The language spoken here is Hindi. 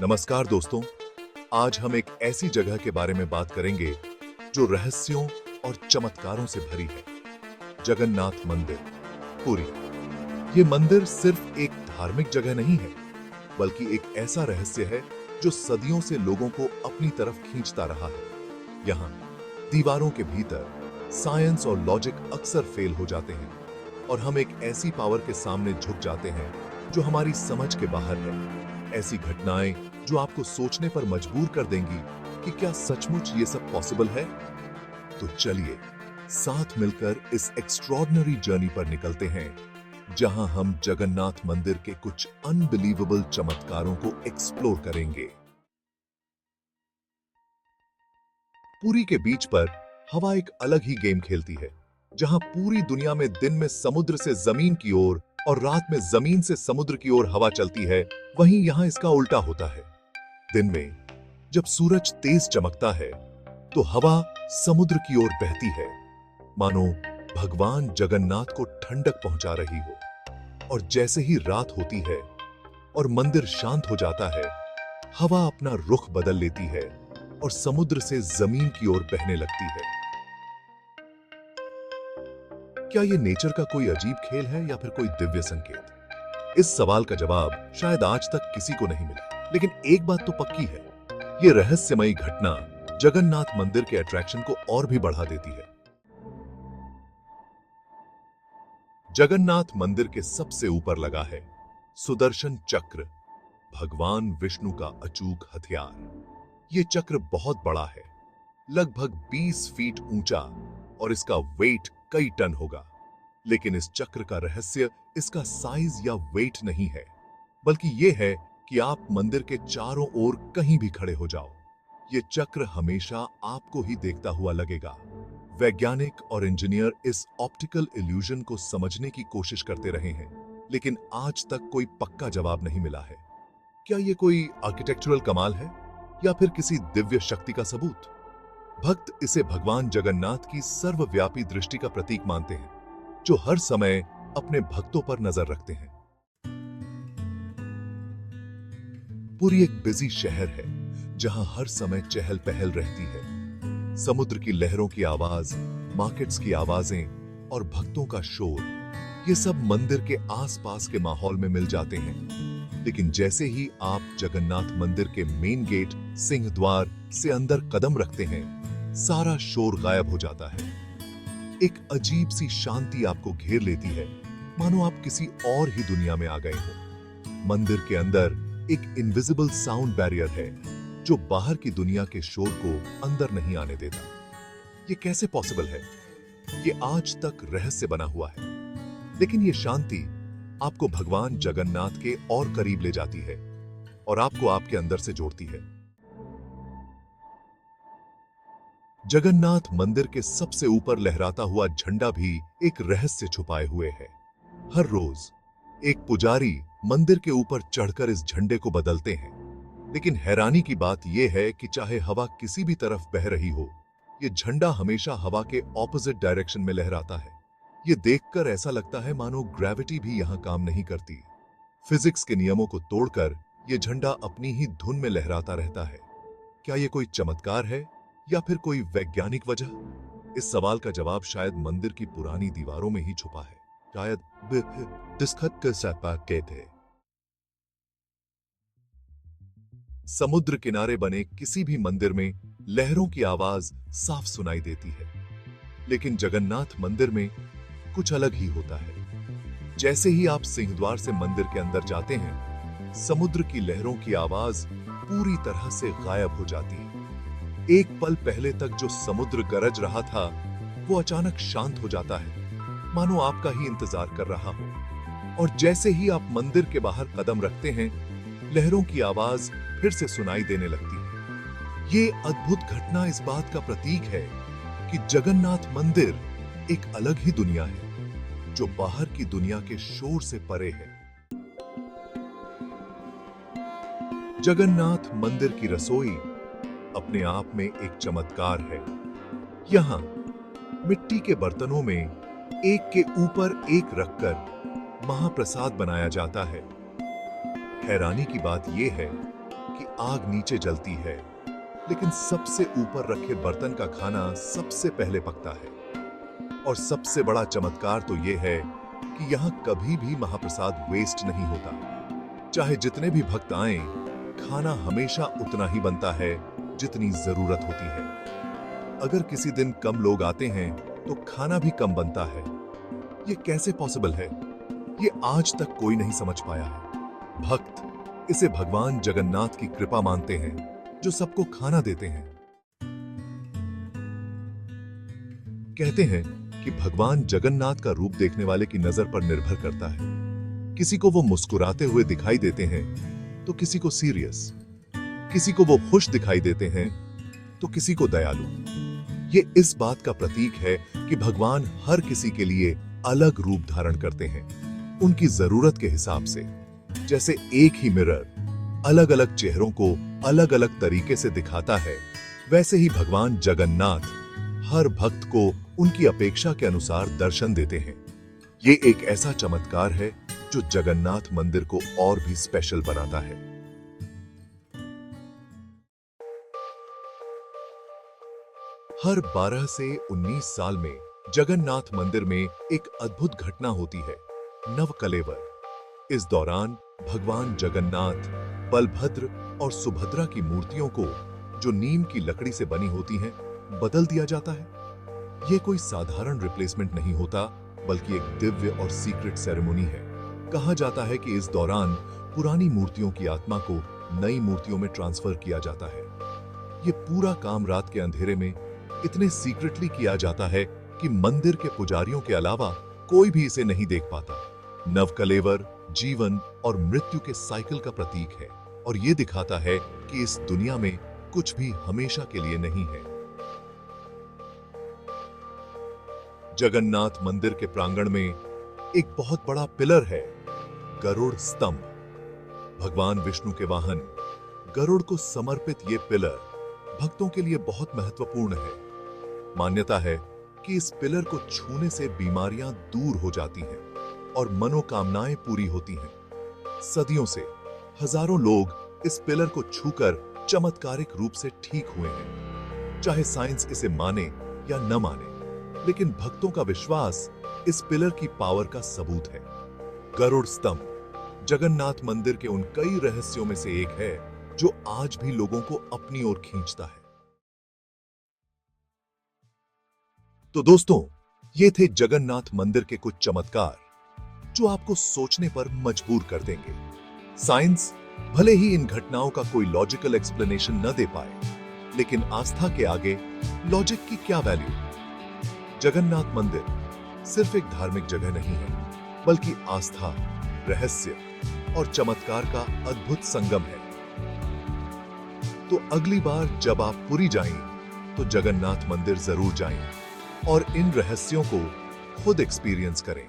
नमस्कार दोस्तों, आज हम एक ऐसी जगह के बारे में बात करेंगे जो रहस्यों और चमत्कारों से भरी है। जगन्नाथ मंदिर, पुरी। ये मंदिर सिर्फ एक धार्मिक जगह नहीं है, बल्कि एक ऐसा रहस्य है जो सदियों से लोगों को अपनी तरफ खींचता रहा है। यहाँ दीवारों के भीतर साइंस और लॉजिक अक्सर फेल हो जाते हैं और हम एक ऐसी पावर के सामने झुक जाते हैं जो हमारी समझ के बाहर है। ऐसी घटनाएं जो आपको सोचने पर मजबूर कर देंगी कि क्या सचमुच ये सब पॉसिबल है। तो चलिए साथ मिलकर इस एक्स्ट्रॉर्डिनरी जर्नी पर निकलते हैं, जहां हम जगन्नाथ मंदिर के कुछ अनबिलीवेबल चमत्कारों को एक्सप्लोर करेंगे। पुरी के बीच पर हवा एक अलग ही गेम खेलती है, जहां पूरी दुनिया में दिन में समुद्र से जमीन की ओर और रात में जमीन से समुद्र की ओर हवा चलती है, वहीं यहां इसका उल्टा होता है। दिन में जब सूरज तेज चमकता है तो हवा समुद्र की ओर बहती है, मानो भगवान जगन्नाथ को ठंडक पहुंचा रही हो। और जैसे ही रात होती है और मंदिर शांत हो जाता है, हवा अपना रुख बदल लेती है और समुद्र से जमीन की ओर बहने लगती है। क्या ये नेचर का कोई अजीब खेल है या फिर कोई दिव्य संकेत? इस सवाल का जवाब शायद आज तक किसी को नहीं मिला, लेकिन एक बात तो पक्की है, ये रहस्यमयी घटना जगन्नाथ मंदिर के अट्रैक्शन को और भी बढ़ा देती है। जगन्नाथ मंदिर के सबसे ऊपर लगा है सुदर्शन चक्र, भगवान विष्णु का अचूक हथियार। ये चक्र बहुत बड़ा है, लगभग 20 फीट ऊंचा, और इसका वेट कई टन होगा। लेकिन इस चक्र का रहस्य इसका साइज या वेट नहीं है, बल्कि यह है कि आप मंदिर के चारों ओर कहीं भी खड़े हो जाओ, ये चक्र हमेशा आपको ही देखता हुआ लगेगा। वैज्ञानिक और इंजीनियर इस ऑप्टिकल इल्यूजन को समझने की कोशिश करते रहे हैं, लेकिन आज तक कोई पक्का जवाब नहीं मिला है। क्या यह कोई आर्किटेक्चरल कमाल है या फिर किसी दिव्य शक्ति का सबूत? भक्त इसे भगवान जगन्नाथ की सर्वव्यापी दृष्टि का प्रतीक मानते हैं, जो हर समय अपने भक्तों पर नजर रखते हैं। पुरी एक बिजी शहर है, जहां हर समय चहल पहल रहती है। समुद्र की लहरों की आवाज, मार्केट्स की आवाजें और भक्तों का शोर, ये सब मंदिर के आसपास के माहौल में मिल जाते हैं। लेकिन जैसे ही आप जगन्नाथ मंदिर के मेन गेट सिंह द्वार से अंदर कदम रखते हैं, सारा शोर गायब हो जाता है। एक अजीब सी शांति आपको घेर लेती है, मानो आप किसी और ही दुनिया में आ गए हो। मंदिर के अंदर एक इनविजिबल साउंड बैरियर है, जो बाहर की दुनिया के शोर को अंदर नहीं आने देता। ये कैसे पॉसिबल है? ये आज तक रहस्य बना हुआ है, लेकिन ये शांति आपको भगवान जगन्नाथ के और करीब ले जाती है और आपको आपके अंदर से जोड़ती है। जगन्नाथ मंदिर के सबसे ऊपर लहराता हुआ झंडा भी एक रहस्य छुपाए हुए है। हर रोज एक पुजारी मंदिर के ऊपर चढ़कर इस झंडे को बदलते हैं, लेकिन हैरानी की बात यह है कि चाहे हवा किसी भी तरफ बह रही हो, यह झंडा हमेशा हवा के ऑपोजिट डायरेक्शन में लहराता है। यह देखकर ऐसा लगता है मानो ग्रेविटी भी यहां काम नहीं करती। फिजिक्स के नियमों को तोड़कर यह झंडा अपनी ही धुन में लहराता रहता है। क्या यह कोई चमत्कार है या फिर कोई वैज्ञानिक वजह? इस सवाल का जवाब शायद मंदिर की पुरानी दीवारों में ही छुपा है। शायद दस्तखत कर सकते थे। समुद्र किनारे बने किसी भी मंदिर में लहरों की आवाज साफ सुनाई देती है, लेकिन जगन्नाथ मंदिर में कुछ अलग ही होता है। जैसे ही आप सिंहद्वार से मंदिर के अंदर जाते हैं, समुद्र की लहरों की आवाज पूरी तरह से गायब हो जाती है। एक पल पहले तक जो समुद्र गरज रहा था, वो अचानक शांत हो जाता है, मानो आपका ही इंतजार कर रहा हो। और जैसे ही आप मंदिर के बाहर कदम रखते हैं, लहरों की आवाज फिर से सुनाई देने लगती है। ये अद्भुत घटना इस बात का प्रतीक है कि जगन्नाथ मंदिर एक अलग ही दुनिया है, जो बाहर की दुनिया के शोर से परे है। जगन्नाथ मंदिर की रसोई अपने आप में एक चमत्कार है। यहां मिट्टी के बर्तनों में एक के ऊपर एक रखकर महाप्रसाद बनाया जाता है। हैरानी की बात यह है कि आग नीचे जलती है, लेकिन सबसे ऊपर रखे बर्तन का खाना सबसे पहले पकता है। और सबसे बड़ा चमत्कार तो यह है कि यहां कभी भी महाप्रसाद वेस्ट नहीं होता। चाहे जितने भी भक्त आएं, खाना हमेशा उतना ही बनता है जितनी जरूरत होती है। अगर किसी दिन कम लोग आते हैं तो खाना भी कम बनता है। ये कैसे पॉसिबल है, ये आज तक कोई नहीं समझ पाया है। भक्त इसे भगवान जगन्नाथ की कृपा मानते हैं, जो सबको खाना देते हैं। कहते हैं कि भगवान जगन्नाथ का रूप देखने वाले की नजर पर निर्भर करता है। किसी को वो मुस्कुराते हुए दिखाई देते हैं तो किसी को सीरियस, किसी को वो खुश दिखाई देते हैं तो किसी को दयालु। ये इस बात का प्रतीक है कि भगवान हर किसी के लिए अलग रूप धारण करते हैं, उनकी जरूरत के हिसाब से। जैसे एक ही मिरर अलग अलग चेहरों को अलग अलग तरीके से दिखाता है, वैसे ही भगवान जगन्नाथ हर भक्त को उनकी अपेक्षा के अनुसार दर्शन देते हैं। ये एक ऐसा चमत्कार है जो जगन्नाथ मंदिर को और भी स्पेशल बनाता है। हर 12 से 19 साल में जगन्नाथ मंदिर में एक अद्भुत घटना होती है, नवकलेवर। इस दौरान भगवान जगन्नाथ, बलभद्र और सुभद्रा की मूर्तियों को, जो नीम की लकड़ी से बनी होती हैं, बदल दिया जाता है। यह कोई साधारण रिप्लेसमेंट नहीं होता, बल्कि एक दिव्य और सीक्रेट सेरेमनी है। कहा जाता है कि इस दौरान पुरानी मूर्तियों की आत्मा को नई मूर्तियों में ट्रांसफर किया जाता है। यह पूरा काम रात के अंधेरे में इतने सीक्रेटली किया जाता है कि मंदिर के पुजारियों के अलावा कोई भी इसे नहीं देख पाता। नवकलेवर जीवन और मृत्यु के साइकिल का प्रतीक है और यह दिखाता है कि इस दुनिया में कुछ भी हमेशा के लिए नहीं है। जगन्नाथ मंदिर के प्रांगण में एक बहुत बड़ा पिलर है, गरुड़ स्तंभ। भगवान विष्णु के वाहन गरुड़ को समर्पित ये पिलर भक्तों के लिए बहुत महत्वपूर्ण है। मान्यता है कि इस पिलर को छूने से बीमारियां दूर हो जाती हैं और मनोकामनाएं पूरी होती हैं। सदियों से हजारों लोग इस पिलर को छूकर चमत्कारिक रूप से ठीक हुए हैं। चाहे साइंस इसे माने या न माने, लेकिन भक्तों का विश्वास इस पिलर की पावर का सबूत है। गरुड़ स्तंभ जगन्नाथ मंदिर के उन कई रहस्यों में से एक है जो आज भी लोगों को अपनी ओर खींचता है। तो दोस्तों, ये थे जगन्नाथ मंदिर के कुछ चमत्कार जो आपको सोचने पर मजबूर कर देंगे। साइंस भले ही इन घटनाओं का कोई लॉजिकल एक्सप्लेनेशन न दे पाए, लेकिन आस्था के आगे लॉजिक की क्या वैल्यू। जगन्नाथ मंदिर सिर्फ एक धार्मिक जगह नहीं है, बल्कि आस्था, रहस्य और चमत्कार का अद्भुत संगम है। तो अगली बार जब आप पुरी जाएं, तो जगन्नाथ मंदिर जरूर जाएं और इन रहस्यों को खुद एक्सपीरियंस करें।